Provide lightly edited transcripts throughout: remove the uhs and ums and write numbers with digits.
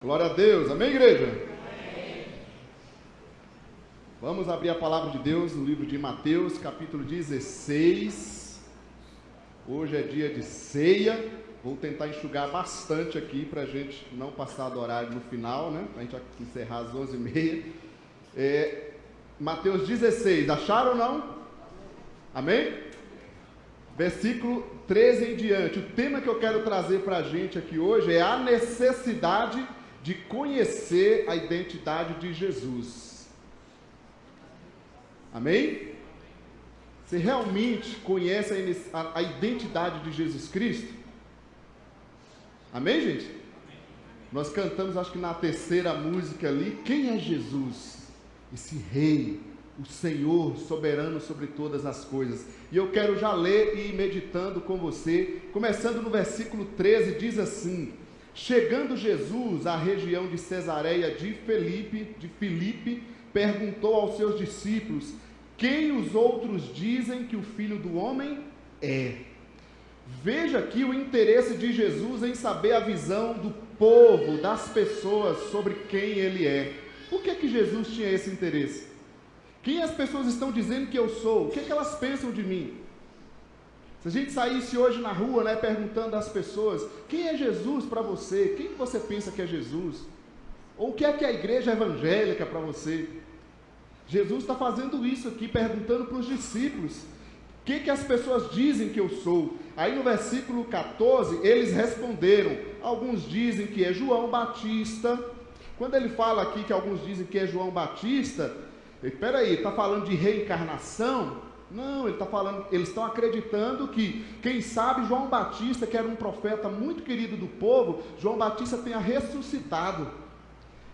Glória a Deus, amém, igreja? Amém. Vamos abrir a palavra de Deus no livro de Mateus, capítulo 16. Hoje é dia de ceia. Vou tentar enxugar bastante aqui para a gente não passar do horário no final, né? Para a gente encerrar às 11h30. Mateus 16, acharam ou não? Amém? Versículo 13 em diante. O tema que eu quero trazer para a gente aqui hoje é a necessidade de conhecer a identidade de Jesus. Amém? Você realmente conhece a identidade de Jesus Cristo? Amém, gente? Nós cantamos, acho que na terceira música ali, quem é Jesus? Esse Rei, o Senhor soberano sobre todas as coisas. E eu quero já ler e ir meditando com você, começando no versículo 13, diz assim: chegando Jesus à região de Cesareia de Filipe, perguntou aos seus discípulos: quem os outros dizem que o Filho do Homem é? Veja aqui o interesse de Jesus em saber a visão do povo, das pessoas, sobre quem ele é. Por que Jesus tinha esse interesse? Quem as pessoas estão dizendo que eu sou? O que elas pensam de mim? Se a gente saísse hoje na rua, né, perguntando às pessoas: quem é Jesus para você? Quem você pensa que é Jesus? Ou o que é a igreja evangélica para você? Jesus está fazendo isso aqui, perguntando para os discípulos: o que as pessoas dizem que eu sou? Aí no versículo 14, eles responderam. Alguns dizem que é João Batista. Quando ele fala aqui que alguns dizem que é João Batista, espera aí, está falando de reencarnação? Não, ele está falando, eles estão acreditando que, quem sabe, João Batista, que era um profeta muito querido do povo, João Batista tenha ressuscitado.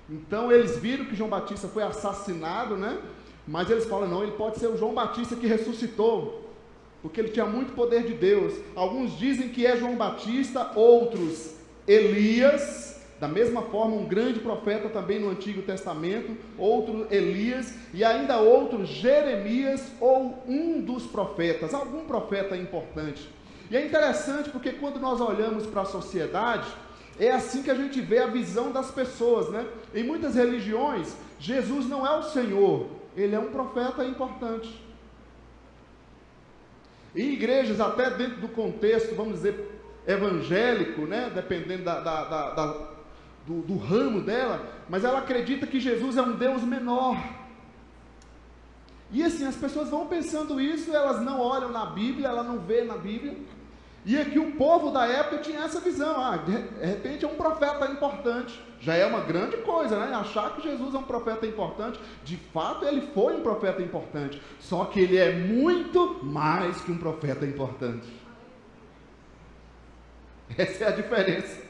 Então eles viram que João Batista foi assassinado, né? Mas eles falam: não, ele pode ser o João Batista que ressuscitou, porque ele tinha muito poder de Deus. Alguns dizem que é João Batista, outros Elias, da mesma forma um grande profeta também no Antigo Testamento, outro Elias, e ainda outro Jeremias, ou um dos profetas, algum profeta importante. E é interessante porque quando nós olhamos para a sociedade, é assim que a gente vê a visão das pessoas, né? Em muitas religiões, Jesus não é o Senhor, ele é um profeta importante. Em igrejas, até dentro do contexto, vamos dizer, evangélico, né? Dependendo do ramo dela, mas ela acredita que Jesus é um Deus menor. E assim, as pessoas vão pensando isso, elas não olham na Bíblia, ela não vê na Bíblia. E aqui o povo da época tinha essa visão: de repente é um profeta importante. Já é uma grande coisa, né? Achar que Jesus é um profeta importante. De fato, ele foi um profeta importante. Só que ele é muito mais que um profeta importante. Essa é a diferença.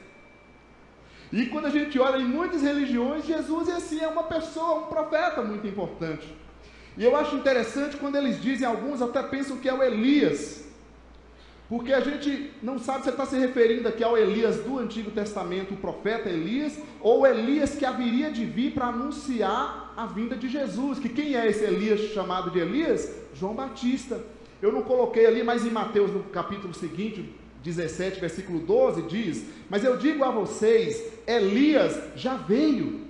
E quando a gente olha em muitas religiões, Jesus assim é uma pessoa, um profeta muito importante. E eu acho interessante quando eles dizem, alguns até pensam que é o Elias, porque a gente não sabe se ele está se referindo aqui ao Elias do Antigo Testamento, o profeta Elias, ou o Elias que haveria de vir para anunciar a vinda de Jesus. Que quem é esse Elias chamado de Elias? João Batista. Eu não coloquei ali, mas em Mateus, no capítulo seguinte, 17, versículo 12, diz: mas eu digo a vocês, Elias já veio,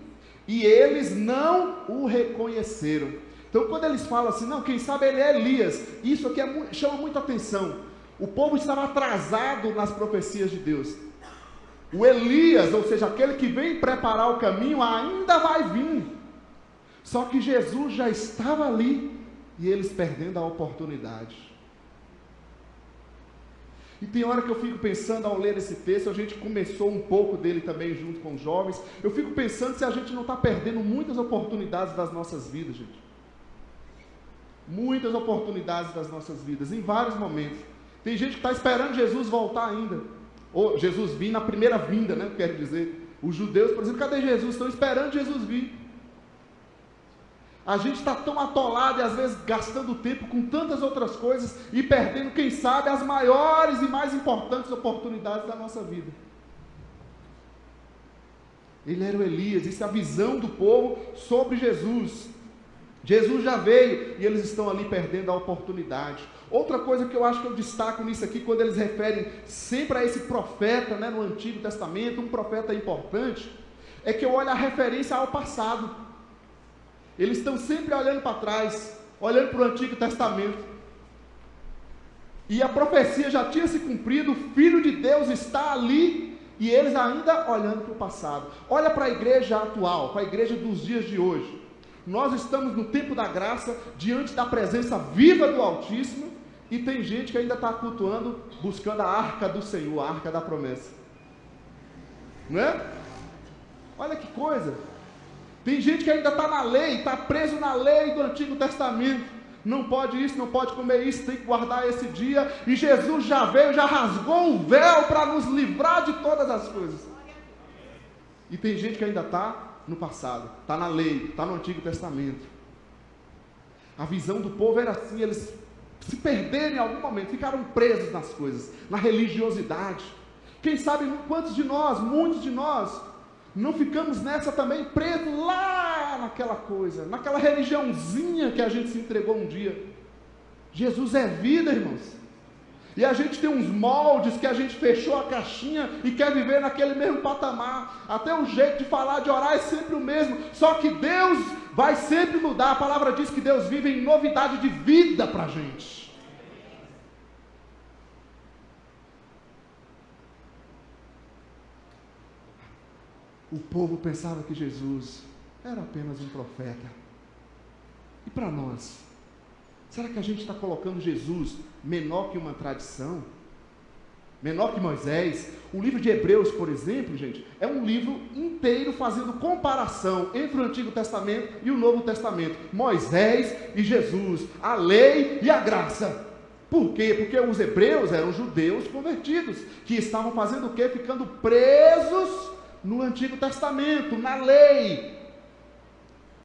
e eles não o reconheceram. Então quando eles falam assim: não, quem sabe ele é Elias, isso aqui chama muita atenção. O povo estava atrasado nas profecias de Deus. O Elias, ou seja, aquele que vem preparar o caminho, ainda vai vir. Só que Jesus já estava ali, e eles perdendo a oportunidade. E tem hora que eu fico pensando, ao ler esse texto, a gente começou um pouco dele também junto com os jovens, eu fico pensando se a gente não está perdendo muitas oportunidades das nossas vidas, gente. Muitas oportunidades das nossas vidas, em vários momentos. Tem gente que está esperando Jesus voltar ainda, ou Jesus vir na primeira vinda, né? Quero dizer, os judeus, por exemplo, cadê Jesus? Estão esperando Jesus vir. A gente está tão atolado e às vezes gastando tempo com tantas outras coisas e perdendo, quem sabe, as maiores e mais importantes oportunidades da nossa vida. Ele era o Elias, isso é a visão do povo sobre Jesus. Jesus já veio e eles estão ali perdendo a oportunidade. Outra coisa que eu acho que eu destaco nisso aqui, quando eles referem sempre a esse profeta, né, no Antigo Testamento, um profeta importante, é que eu olho a referência ao passado. Eles estão sempre olhando para trás, olhando para o Antigo Testamento. E a profecia já tinha se cumprido, o Filho de Deus está ali, e eles ainda olhando para o passado. Olha para a igreja atual, para a igreja dos dias de hoje. Nós estamos no tempo da graça, diante da presença viva do Altíssimo, e tem gente que ainda está cultuando, buscando a arca do Senhor, a arca da promessa. Não é? Olha que coisa. Tem gente que ainda está na lei, está preso na lei do Antigo Testamento. Não pode isso, não pode comer isso, tem que guardar esse dia. E Jesus já veio, já rasgou o véu para nos livrar de todas as coisas. E tem gente que ainda está no passado, está na lei, está no Antigo Testamento. A visão do povo era assim, eles se perderam em algum momento, ficaram presos nas coisas, na religiosidade. Quem sabe quantos de nós, muitos de nós, não ficamos nessa também, presos lá naquela coisa, naquela religiãozinha que a gente se entregou um dia. Jesus é vida, irmãos. E a gente tem uns moldes que a gente fechou a caixinha e quer viver naquele mesmo patamar. Até o jeito de falar, de orar é sempre o mesmo. Só que Deus vai sempre mudar. A palavra diz que Deus vive em novidade de vida para a gente. O povo pensava que Jesus era apenas um profeta. E para nós? Será que a gente está colocando Jesus menor que uma tradição? Menor que Moisés? O livro de Hebreus, por exemplo, gente, é um livro inteiro fazendo comparação entre o Antigo Testamento e o Novo Testamento. Moisés e Jesus, a lei e a graça. Por quê? Porque os hebreus eram judeus convertidos, que estavam fazendo o quê? Ficando presos no Antigo Testamento, na lei.